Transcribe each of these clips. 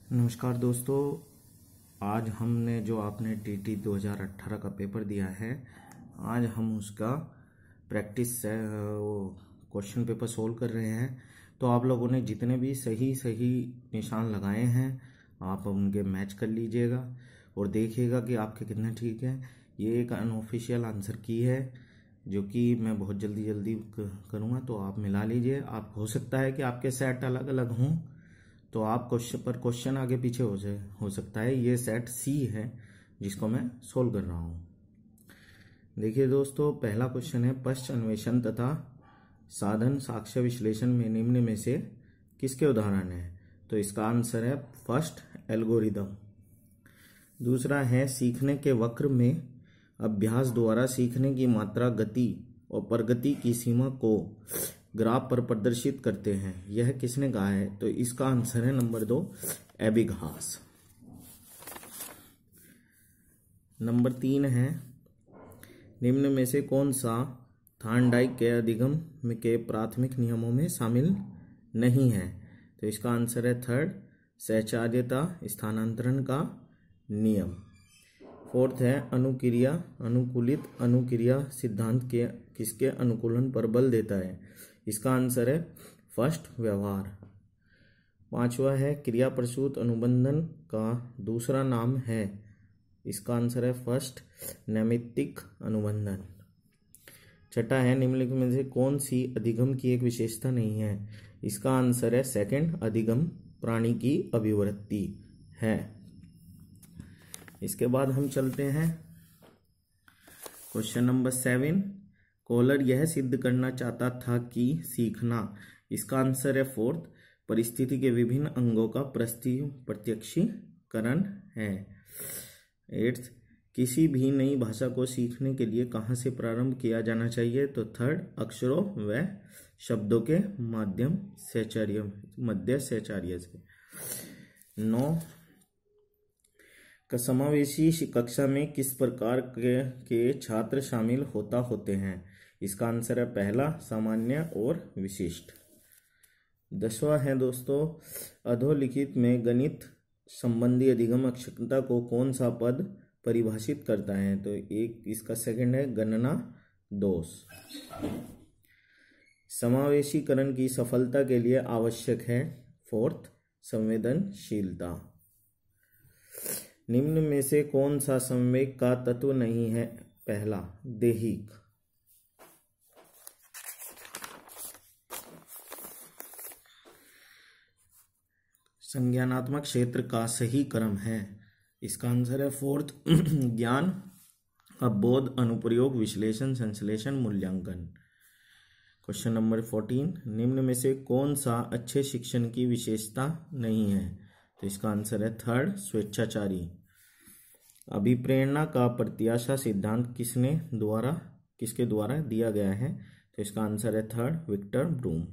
नमस्कार दोस्तों, आज हमने जो आपने टीटी 2018 का पेपर दिया है, आज हम उसका प्रैक्टिस क्वेश्चन पेपर सोल्व कर रहे हैं। तो आप लोगों ने जितने भी सही निशान लगाए हैं आप उनके मैच कर लीजिएगा और देखिएगा कि आपके कितने ठीक है। ये एक अनऑफिशियल आंसर की है जो कि मैं बहुत जल्दी करूँगा, तो आप मिला लीजिए। आप हो सकता है कि आपके सेट अलग अलग हों तो आप क्वेश्चन आगे पीछे हो सकता है। ये सेट सी है जिसको मैं सोल्व कर रहा हूँ। देखिए दोस्तों, पहला क्वेश्चन है पश्च अन्वेषण तथा साधन साक्ष्य विश्लेषण में निम्न में से किसके उदाहरण है। तो इसका आंसर है फर्स्ट, एल्गोरिदम। दूसरा है सीखने के वक्र में अभ्यास द्वारा सीखने की मात्रा, गति और प्रगति की सीमा को ग्राफ पर प्रदर्शित करते हैं। यह किसने कहा है। तो इसका आंसर है नंबर 2, एबिंगहास। नंबर 3 है निम्न में से कौन सा थार्नडाइक के अधिगम के प्राथमिक नियमों में शामिल नहीं है। तो इसका आंसर है थर्ड, सहचार्यता स्थानांतरण का नियम। फोर्थ है अनुक्रिया अनुकूलित अनुक्रिया सिद्धांत के किसके अनुकूलन पर बल देता है। इसका आंसर है फर्स्ट, व्यवहार। पांचवा है क्रिया प्रसूत अनुबंधन का दूसरा नाम है। इसका आंसर है फर्स्ट, नैमित्तिक अनुबंधन। छठा है निम्नलिखित में से कौन सी अधिगम की एक विशेषता नहीं है। इसका आंसर है सेकंड, अधिगम प्राणी की अभिवृत्ति है। इसके बाद हम चलते हैं क्वेश्चन नंबर 7। कोहलर यह सिद्ध करना चाहता था कि सीखना। इसका आंसर है फोर्थ, परिस्थिति के विभिन्न अंगों का प्रत्यक्षीकरण है। 8th, किसी भी नई भाषा को सीखने के लिए कहाँ से प्रारंभ किया जाना चाहिए। तो थर्ड, अक्षरों व शब्दों के मध्य सहचर्य से। 9, समावेशी कक्षा में किस प्रकार के छात्र शामिल होते हैं। इसका आंसर है पहला, सामान्य और विशिष्ट। 10वां है दोस्तों, अधोलिखित में गणित संबंधी अधिगम क्षमता को कौन सा पद परिभाषित करता है। तो एक इसका सेकंड है गणना दोष। समावेशीकरण की सफलता के लिए आवश्यक है फोर्थ, संवेदनशीलता। निम्न में से कौन सा संवेग का तत्व नहीं है। पहला, देहिक। संज्ञानात्मक क्षेत्र का सही क्रम है। इसका आंसर है फोर्थ, ज्ञान, अवबोध, अनुप्रयोग, विश्लेषण, संश्लेषण, मूल्यांकन। क्वेश्चन नंबर 14, निम्न में से कौन सा अच्छे शिक्षण की विशेषता नहीं है। तो इसका आंसर है थर्ड, स्वेच्छाचारी। अभिप्रेरणा का प्रत्याशा सिद्धांत किसके द्वारा दिया गया है। तो इसका आंसर है थर्ड, विक्टर ब्रूम।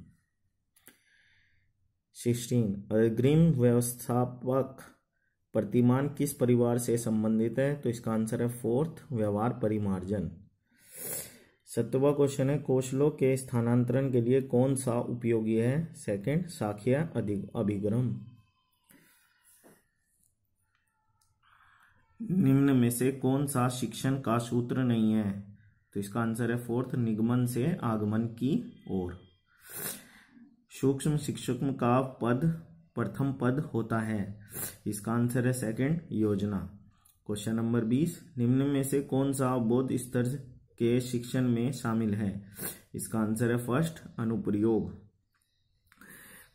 16, अग्रिम व्यवस्थापक प्रतिमान किस परिवार से संबंधित है। तो इसका आंसर है फोर्थ, व्यवहार परिमार्जन। 7वां क्वेश्चन है कौशलों के स्थानांतरण के लिए कौन सा उपयोगी है। सेकंड, साक्ष्य अभिगम। निम्न में से कौन सा शिक्षण का सूत्र नहीं है। तो इसका आंसर है फोर्थ, निगमन से आगमन की ओर। सूक्ष्म शिक्षण का प्रथम पद होता है। इसका आंसर है सेकंड, योजना। क्वेश्चन नंबर 20, निम्न में से कौन सा अवबोध स्तर के शिक्षण में शामिल है। इसका आंसर है फर्स्ट, अनुप्रयोग।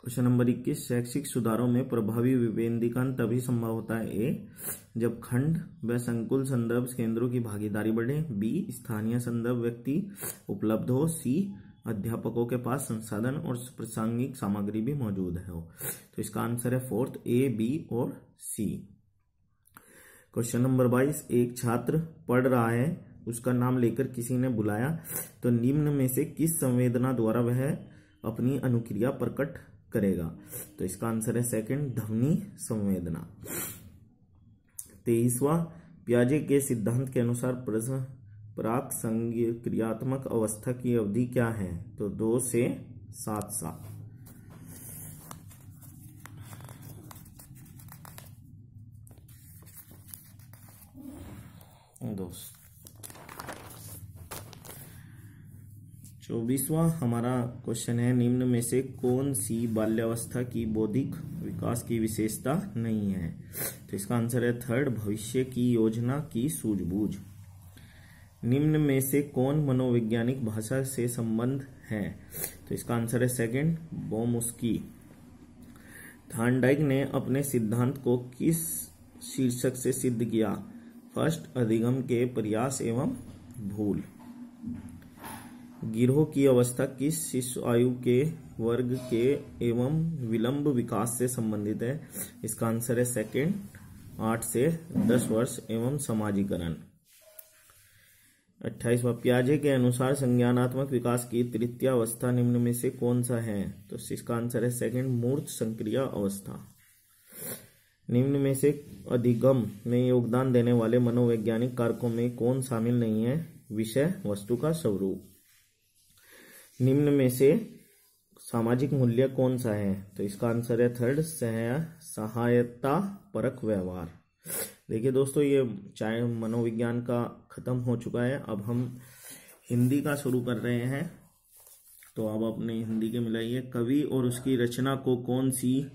क्वेश्चन नंबर 21, शैक्षिक सुधारों में प्रभावी विकेंद्रीकरण तभी संभव होता है। ए, जब खंड व संकुल संदर्भ केंद्रों की भागीदारी बढ़े। बी, स्थानीय संदर्भ व्यक्ति उपलब्ध हो। सी, अध्यापकों के पास संसाधन और प्रासंगिक सामग्री भी मौजूद हो। तो इसका आंसर है फोर्थ, ए, बी और सी। क्वेश्चन नंबर 22, एक छात्र पढ़ रहा है, उसका नाम लेकर किसी ने बुलाया, तो निम्न में से किस संवेदना द्वारा वह अपनी अनुक्रिया प्रकट करेगा। तो इसका आंसर है सेकंड, ध्वनि संवेदना। 23वां, पियाजे के सिद्धांत के अनुसार प्राक संक्रियात्मक अवस्था की अवधि क्या है। तो 2 से 7 साल। दोस्त 24वां हमारा क्वेश्चन है, निम्न में से कौन सी बाल्यावस्था की बौद्धिक विकास की विशेषता नहीं है? तो इसका आंसर है थर्ड, भविष्य की योजना की सूझबूझ। निम्न में से कौन मनोवैज्ञानिक भाषा से संबंध है? तो इसका आंसर है सेकंड, बोमुस्की। थार्नडाइक ने अपने सिद्धांत को किस शीर्षक से सिद्ध किया? फर्स्ट, अधिगम के प्रयास एवं भूल। गिरोह की अवस्था किस शिशु आयु के वर्ग के एवं विलंब विकास से संबंधित है? इसका आंसर है सेकंड, 8 से 10 वर्ष एवं समाजीकरण। 28वां, पियाजे के अनुसार संज्ञानात्मक विकास की तृतीय अवस्था निम्न में से कौन सा है? तो इसका आंसर है सेकंड, मूर्त संक्रिय अवस्था। निम्न में से अधिगम में योगदान देने वाले मनोवैज्ञानिक कारकों में कौन शामिल नहीं है? विषय वस्तु का स्वरूप। निम्न में से सामाजिक मूल्य कौन सा है? तो इसका आंसर है थर्ड, सहायता परक व्यवहार। देखिए दोस्तों, ये चाहे मनोविज्ञान का खत्म हो चुका है, अब हम हिंदी का शुरू कर रहे हैं। तो अब अपने हिंदी के मिलाइए। कवि और उसकी रचना को कौन सी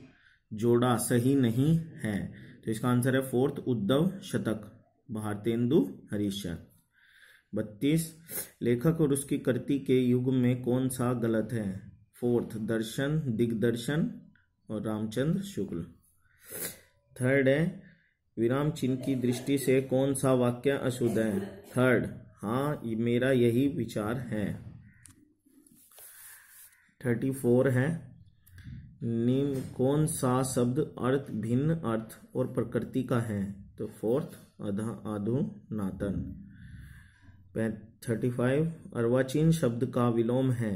जोड़ा सही नहीं है? तो इसका आंसर है फोर्थ, उद्धव शतक, भारतेंदु हरीशचंद्र। 32, लेखक और उसकी कृति के युग में कौन सा गलत है? फोर्थ, दर्शन, दिग्दर्शन और रामचंद्र शुक्ल। थर्ड है, विराम चिन्ह की दृष्टि से कौन सा वाक्य अशुद्ध है? थर्ड, हाँ मेरा यही विचार है। 34 है, निम्न कौन सा शब्द अर्थ भिन्न अर्थ और प्रकृति का है? तो फोर्थ, अधुनातन। 35, अर्वाचीन शब्द का विलोम है?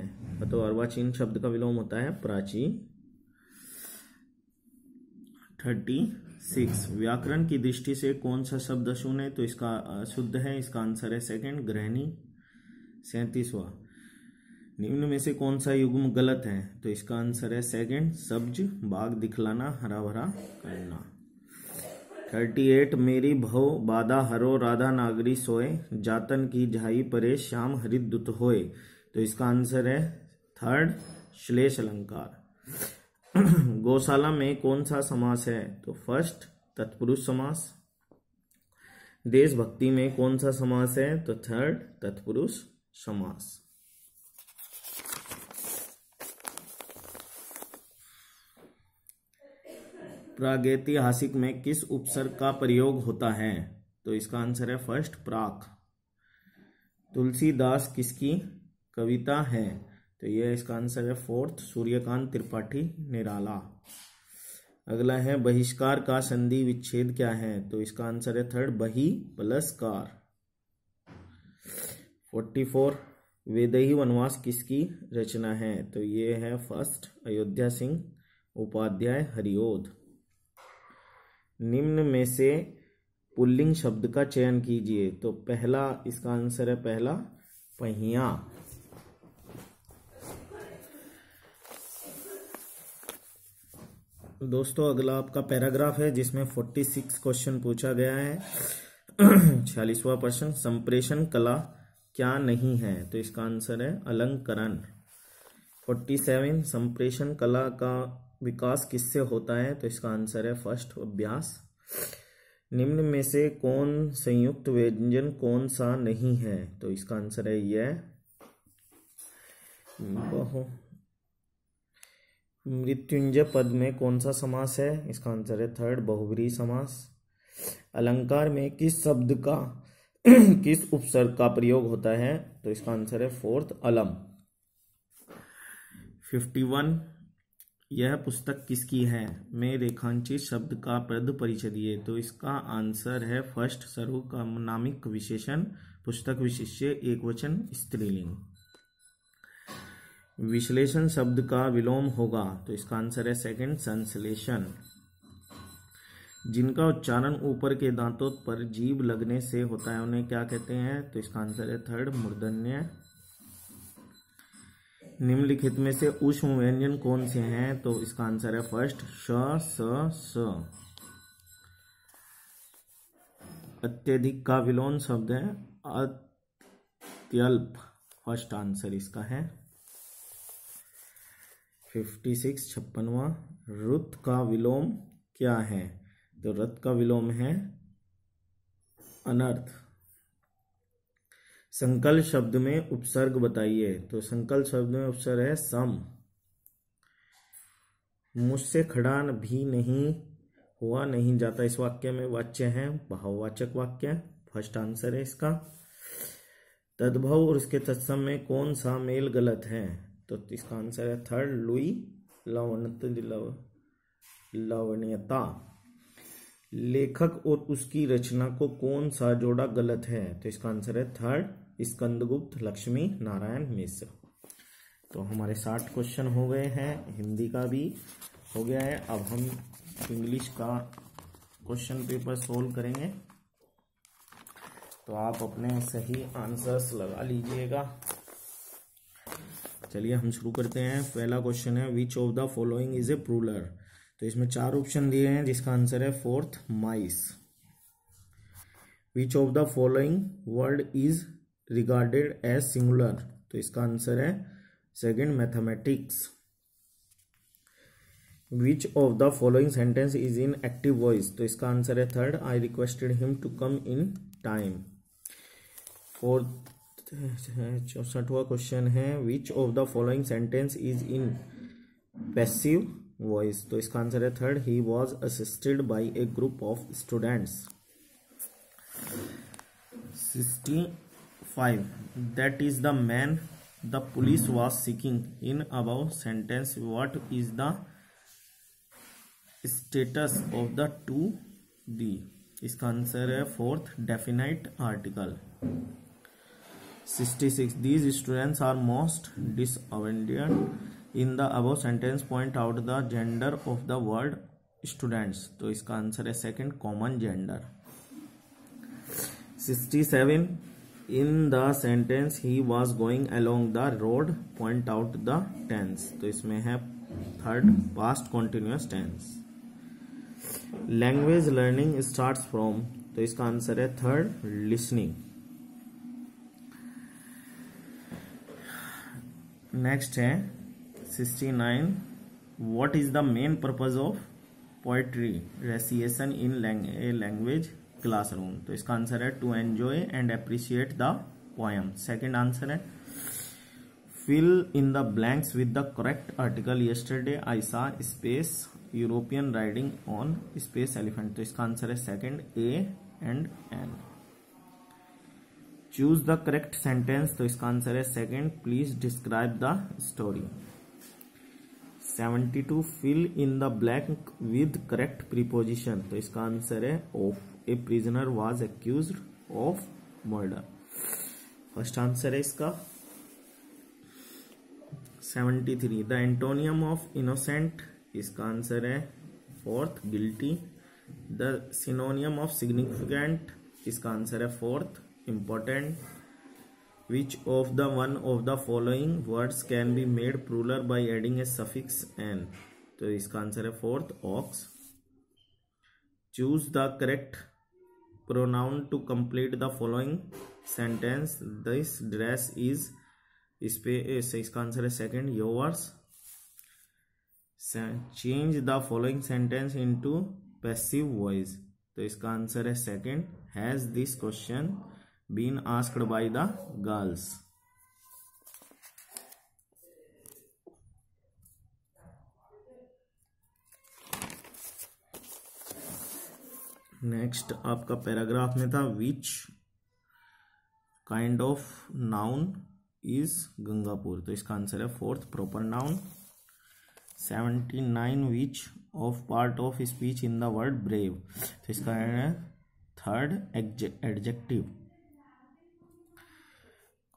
तो अर्वाचीन शब्द का विलोम होता है प्राचीन। 36, व्याकरण की दृष्टि से कौन सा शब्द अशुद्ध है? तो इसका अशुद्ध है, इसका आंसर है सेकंड, ग्रहणी। 37वां, निम्न में से कौन सा युग्म गलत है? तो इसका आंसर है सेकंड, सब्ज, बाग दिखलाना, हरा भरा करना। 38, मेरी भव बाधा हरो राधा नागरी सोए, जातन की झाई परे श्याम हरिदुत होए। तो इसका आंसर है थर्ड, श्लेष अलंकार। गौशाला में कौन सा समास है? तो फर्स्ट, तत्पुरुष समास। देशभक्ति में कौन सा समास है? तो थर्ड, तत्पुरुष समास। प्रागैतिहासिक में किस उपसर्ग का प्रयोग होता है? तो इसका आंसर है फर्स्ट, प्राक। तुलसीदास किसकी कविता है? तो यह इसका आंसर है फोर्थ, सूर्यकांत त्रिपाठी निराला। अगला है, बहिष्कार का संधि विच्छेद क्या है? तो इसका आंसर है थर्ड, बही प्लस कार। 44, वैदेही वनवास किसकी रचना है? तो ये है फर्स्ट, अयोध्या सिंह उपाध्याय हरिओद। निम्न में से पुल्लिंग शब्द का चयन कीजिए। तो पहला, इसका आंसर है पहला, पहिया। दोस्तों अगला आपका पैराग्राफ है जिसमें 46 क्वेश्चन पूछा गया है। 46वां प्रश्न, संप्रेषण कला क्या नहीं है? तो इसका आंसर है अलंकरण। 47, संप्रेषण कला का विकास किससे होता है? तो इसका आंसर है फर्स्ट, अभ्यास। निम्न में से कौन संयुक्त व्यंजन कौन सा नहीं है? तो इसका आंसर है यह। मृत्युंजय पद में कौन सा समास है? इसका आंसर है थर्ड, बहुब्रीहि समास। अलंकार में किस शब्द का किस उपसर्ग का प्रयोग होता है? तो इसका आंसर है फोर्थ, अलम। 51, यह पुस्तक किसकी है? में रेखांकित शब्द का पद परिचय दिए। तो इसका आंसर है फर्स्ट, सर्वनामिक विशेषण, पुस्तक विशिष्य, एकवचन, स्त्रीलिंग। विश्लेषण शब्द का विलोम होगा। तो इसका आंसर है सेकंड, संश्लेषण। जिनका उच्चारण ऊपर के दांतों पर जीभ लगने से होता है उन्हें क्या कहते हैं? तो इसका आंसर है थर्ड, मूर्धन्य। निम्नलिखित में से ऊष्म व्यंजन कौन से हैं? तो इसका आंसर है फर्स्ट, श, स, स। अत्यधिक का विलोम शब्द है अत्यल्प। फर्स्ट आंसर इसका है। 56 56वां, रुत का विलोम क्या है? तो रत का विलोम है अनर्थ। संकल्प शब्द में उपसर्ग बताइए। तो संकल्प शब्द में उपसर्ग है सम। मुझसे खड़ा भी नहीं हुआ नहीं जाता, इस वाक्य में वाच्य है भाववाचक वाक्य। फर्स्ट आंसर है इसका। तद्भव और उसके तत्सम में कौन सा मेल गलत है? तो इसका आंसर है थर्ड, लुई लवणीयता। लेखक और उसकी रचना को कौन सा जोड़ा गलत है? तो इसका आंसर है थर्ड, स्कंदगुप्त लक्ष्मी नारायण मिश्र। तो हमारे 60 क्वेश्चन हो गए हैं, हिंदी का भी हो गया है। अब हम इंग्लिश का क्वेश्चन पेपर सोल्व करेंगे, तो आप अपने सही आंसर्स लगा लीजिएगा। चलिए हम शुरू करते हैं। पहला क्वेश्चन है which of the following is a plural. तो इसमें 4 ऑप्शन दिए हैं, जिसका आंसर है fourth, mice. Which of the following word is regarded as singular. तो इसका आंसर है second, mathematics. Which of the following sentence is in active voice. तो इसका आंसर है third, I requested him to come in time. 64वां question है which of the following sentence is in passive voice. तो इसका answer है third, he was assisted by a group of students. 65 that is the man the police was seeking. In above sentence what is the status of the to the. इसका answer है fourth, definite article. 66 these students are most disobedient in the above sentence point out the gender of the word students। तो इसका answer है second, common gender. 67 in the sentence he was going along the road point out the tense। तो इसमें है third, past continuous tense. Language learning starts from. तो इसका answer है third, listening. Next है 69 what is the main purpose of poetry recitation in a language classroom. तो इसका answer है to enjoy and appreciate the poem. Second answer है fill in the blanks with the correct article. Yesterday I saw space European riding on space elephant. तो इसका answer है second, a and N. Choose the correct sentence. तो इसका answer है second, please describe the story. 72 fill in the blank with correct preposition. तो इसका answer है of a prisoner was accused of murder. First answer है इसका। 73 the antonym of innocent. इसका answer है fourth, guilty. The synonym of significant. इसका answer है fourth, important। which of the one of the following words can be made plural by adding a suffix n। तो इसका answer है fourth, ox। choose the correct pronoun to complete the following sentence। this dress is इसका answer है second, yours। change the following sentence into passive voice। तो इसका answer है second, has this question been asked by the girls। Next आपका paragraph में था विच kind of noun is Gangapur. तो इसका आंसर है fourth, proper noun. 79 which of part of speech in the word brave. तो इसका है third, adjective.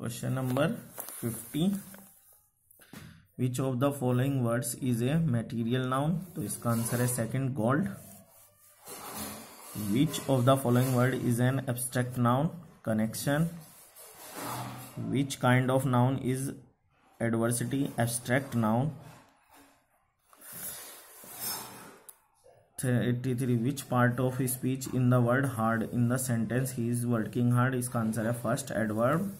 Question number 50 which of the following words is a material noun. तो इसका आंसर है second, gold. Which of the following word is an abstract noun, connection. Which kind of noun is adversity, abstract noun. 83 which part of speech in the word hard in the sentence he is working hard, इसका answer है first adverb.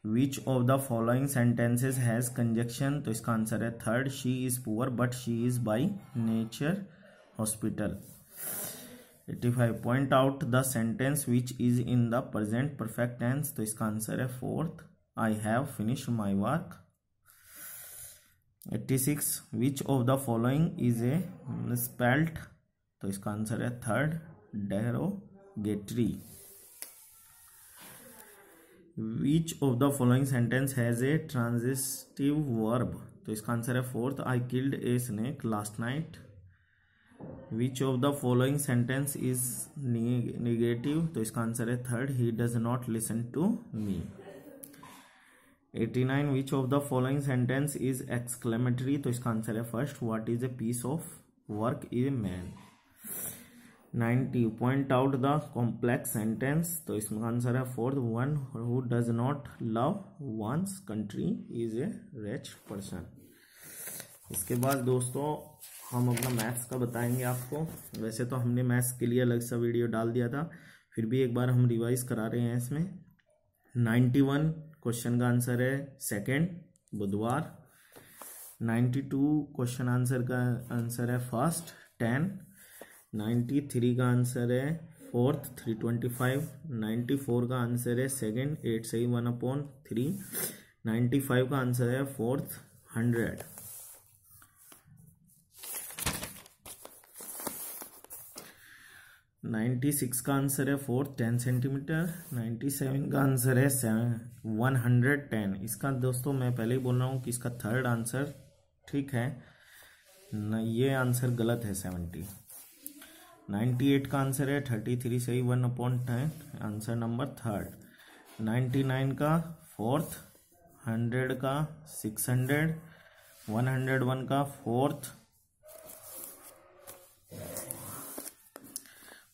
Which of the following sentences has conjunction, तो इसका answer है third, she is poor but she is by nature hospital. 85 point out the sentence which is in the present perfect tense, तो इसका answer है fourth, I have finished my work. 86 which of the following is a spelt, तो इसका answer है third, derogatory. Which of the following sentence has a transitive verb, तो इसका answer है fourth, I killed a snake last night. Which of the following sentence is negative, तो इसका answer है third, he does not listen to me. 89 which of the following sentence is exclamatory, तो इसका answer है first, what is a piece of work is a man. 90 point out the complex sentence, तो इसका answer है fourth, one who does not love one's country is a rich person. इसके बाद दोस्तों हम अपना मैथ्स का बताएंगे आपको। वैसे तो हमने मैथ्स के लिए अलग सा वीडियो डाल दिया था, फिर भी एक बार हम रिवाइज करा रहे हैं इसमें। 91 क्वेश्चन का आंसर है सेकंड, बुधवार। 92 क्वेश्चन आंसर का आंसर है फर्स्ट, 10। 93 का आंसर है फोर्थ, 325। 94 का आंसर है सेकंड, 8 से 1/3। 95 का आंसर है फोर्थ, 100। 96 का आंसर है फोर्थ, 10 सेंटीमीटर। 97 का आंसर है 110। इसका दोस्तों मैं पहले ही बोल रहा हूँ कि इसका थर्ड आंसर ठीक है न, ये आंसर गलत है 70। 98 का आंसर है 33 से 1/10, आंसर नंबर थर्ड। 99 का फोर्थ, 100 का 600, 101 का फोर्थ,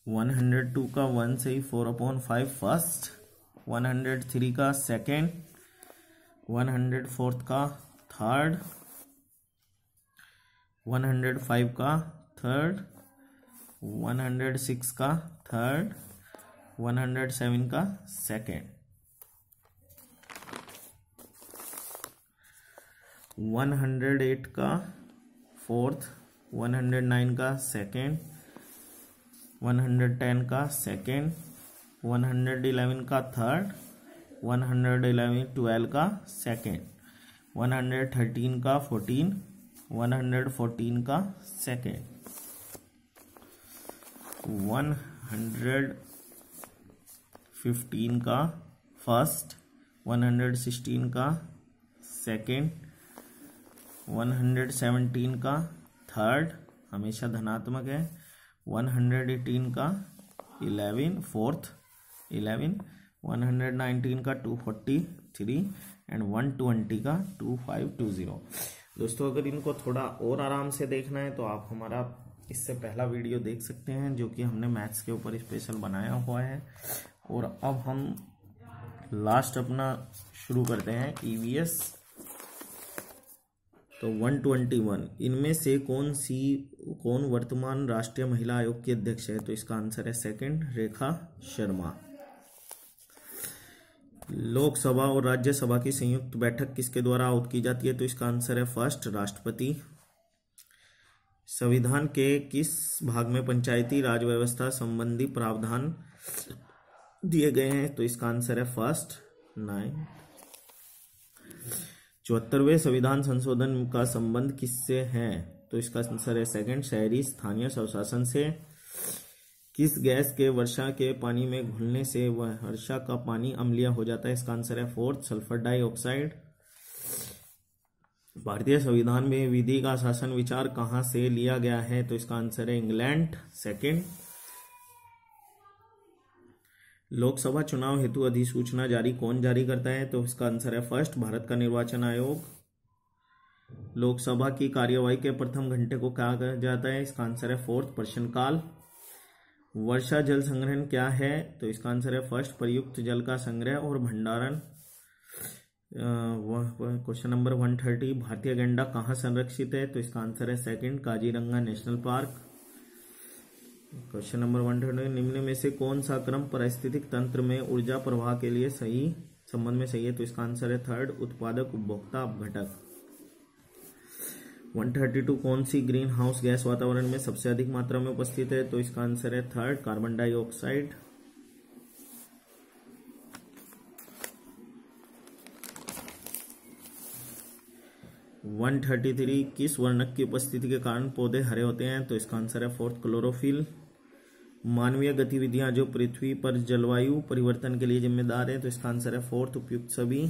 102 का 1 से 4/5 फर्स्ट, 103 का सेकेंड, 104 का थर्ड, 105 का थर्ड, 106 का थर्ड, 107 का सेकेंड, 108 का फोर्थ, 109 का सेकेंड, 110 का सेकेंड, 111 का थर्ड, 12 का सेकेंड, 113 का 14, 114 का सेकेंड, 115 का फर्स्ट, 116 का सेकेंड, 117 का थर्ड, हमेशा धनात्मक है, 118 का 11 फोर्थ 11, 119 का 243 एंड 120 का 2520। दोस्तों अगर इनको थोड़ा और आराम से देखना है तो आप हमारा इससे पहला वीडियो देख सकते हैं जो कि हमने मैथ्स के ऊपर स्पेशल बनाया हुआ है। और अब हम लास्ट अपना शुरू करते हैं ईवीएस। तो 121 इनमें से कौन वर्तमान राष्ट्रीय महिला आयोग की अध्यक्ष है? तो इसका आंसर है सेकंड, रेखा शर्मा। लोकसभा और राज्यसभा की संयुक्त बैठक किसके द्वारा आहुत की जाती है? तो इसका आंसर है फर्स्ट, राष्ट्रपति। संविधान के किस भाग में पंचायती राज व्यवस्था संबंधी प्रावधान दिए गए हैं? तो इसका आंसर है फर्स्ट, 9। 74वें संविधान संशोधन का संबंध किससे है? तो इसका आंसर है सेकंड, शहरी स्थानीय स्वशासन से। किस गैस के वर्षा के पानी में घुलने से वर्षा का पानी अम्लीय हो जाता है? इसका आंसर है फोर्थ, सल्फर डाइऑक्साइड। भारतीय संविधान में विधि का शासन विचार कहां से लिया गया है? तो इसका आंसर है इंग्लैंड, सेकंड। लोकसभा चुनाव हेतु अधिसूचना कौन जारी करता है? तो इसका आंसर है फर्स्ट, भारत का निर्वाचन आयोग। लोकसभा की कार्यवाही के प्रथम घंटे को क्या कहा जाता है? इसका आंसर है फोर्थ, प्रश्नकाल। वर्षा जल संग्रहण क्या है? तो इसका आंसर है फर्स्ट, प्रयुक्त जल का संग्रह और भंडारण। क्वेश्चन नंबर 130, भारतीय गैंडा कहाँ संरक्षित है? तो इसका आंसर है second, Kaziranga national park. Question number 130, निम्न में से कौन सा क्रम पारिस्थितिक तंत्र में ऊर्जा प्रवाह के लिए सही संबंध में सही है? तो इसका आंसर है थर्ड, उत्पादक उपभोक्ता अपघटक। 132, कौन सी ग्रीन हाउस गैस वातावरण में सबसे अधिक मात्रा में उपस्थित है? तो इसका आंसर है थर्ड, कार्बन डाइऑक्साइड। 133, किस वर्णक की उपस्थिति के कारण पौधे हरे होते हैं? तो इसका आंसर है फोर्थ, क्लोरोफिल। मानवीय गतिविधियां जो पृथ्वी पर जलवायु परिवर्तन के लिए जिम्मेदार है? तो इसका आंसर है फोर्थ, उपयुक्त सभी।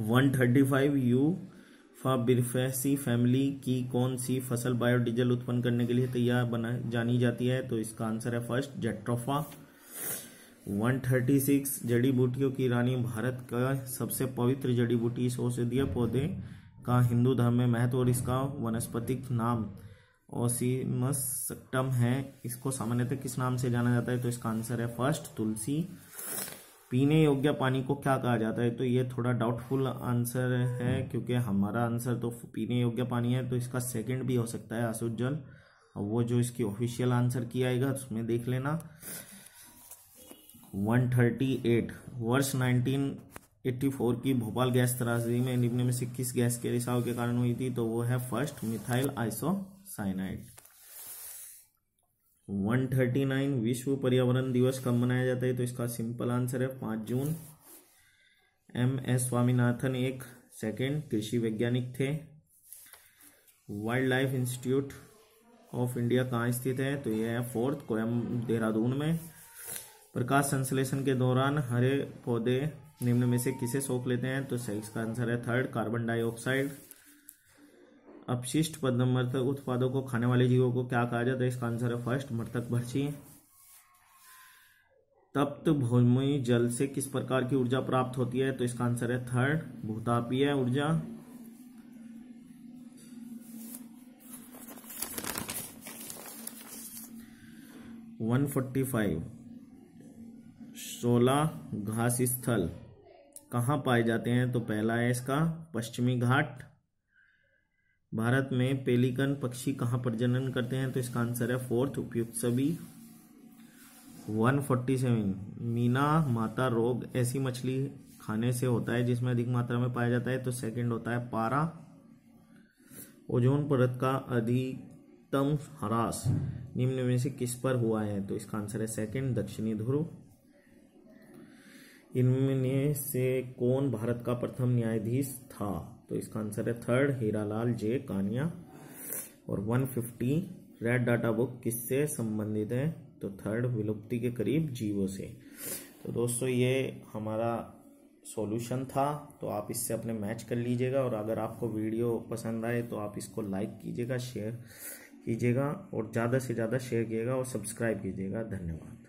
135, यूफॉर्बिफेसी फैमिली की कौन सी फसल बायोडीजल उत्पन्न करने के लिए तैयार जानी जाती है? तो इसका आंसर है फर्स्ट, जेट्रोफा। 136, जड़ी बूटियों की रानी भारत का सबसे पवित्र जड़ी बूटी इस औषधीय पौधे का हिंदू धर्म में महत्व और इसका वनस्पतिक नाम ओसिमस्टम है। इसको सामान्यतः किस नाम से जाना जाता है? तो इसका आंसर है फर्स्ट, तुलसी। पीने योग्य पानी को क्या कहा जाता है? तो ये थोड़ा डाउटफुल आंसर है क्योंकि हमारा आंसर तो पीने योग्य पानी है, तो इसका सेकंड भी हो सकता है, अशुद्ध जल। और वो जो इसकी ऑफिशियल आंसर किया आएगा उसमें देख लेना। 138, वर्ष 1984 की भोपाल गैस त्रासदी में निम्न में से किस गैस के रिसाव के कारण हुई थी? तो वो है फर्स्ट, मिथाइल आइसोसाइनाइड। 139, विश्व पर्यावरण दिवस कब मनाया जाता है? तो इसका सिंपल आंसर है 5 जून। MS स्वामीनाथन एक सेकंड कृषि वैज्ञानिक थे। Wild life institute of India कहाँ स्थित है? तो यह है फोर्थ, देहरादून में। प्रकाश संश्लेषण के दौरान हरे पौधे निम्न में से किसे सोख लेते हैं? तो सही इसका आंसर है थर्ड, कार्बन डाइऑक्साइड। अपशिष्ट पदार्थक उत्पादों को खाने वाले जीवों को क्या कहा जाता है? इसका आंसर है फर्स्ट, मृतकभक्षी। तप्त भूमि जल से किस प्रकार की ऊर्जा प्राप्त होती है? तो इसका आंसर है थर्ड, भूतापीय ऊर्जा। 145, 16 घास स्थल कहाँ पाए जाते हैं? तो पहला है इसका पश्चिमी घाट। भारत में पेलिकन पक्षी कहाँ प्रजनन करते हैं? तो इसका आंसर है फोर्थ, उपयुक्त सभी। 147, मीना माता रोग ऐसी मछली खाने से होता है जिसमें अधिक मात्रा में पाया जाता है? तो सेकंड होता है पारा। ओजोन परत का अधिकतम ह्रास निम्न में से किस पर हुआ है? तो इसका आंसर है सेकंड, दक्षिणी ध्रुव। इनमें से कौन भारत का प्रथम न्यायाधीश था? तो इसका आंसर है थर्ड, हीरालाल जे कानिया। और 150, रेड डाटा बुक किससे संबंधित है? तो थर्ड, विलुप्ति के करीब जीवों से। तो दोस्तों ये हमारा सॉल्यूशन था, तो आप इससे अपने मैच कर लीजिएगा। और अगर आपको वीडियो पसंद आए तो आप इसको लाइक कीजिएगा, शेयर कीजिएगा और ज़्यादा से ज़्यादा शेयर कीजिएगा और सब्सक्राइब कीजिएगा। धन्यवाद।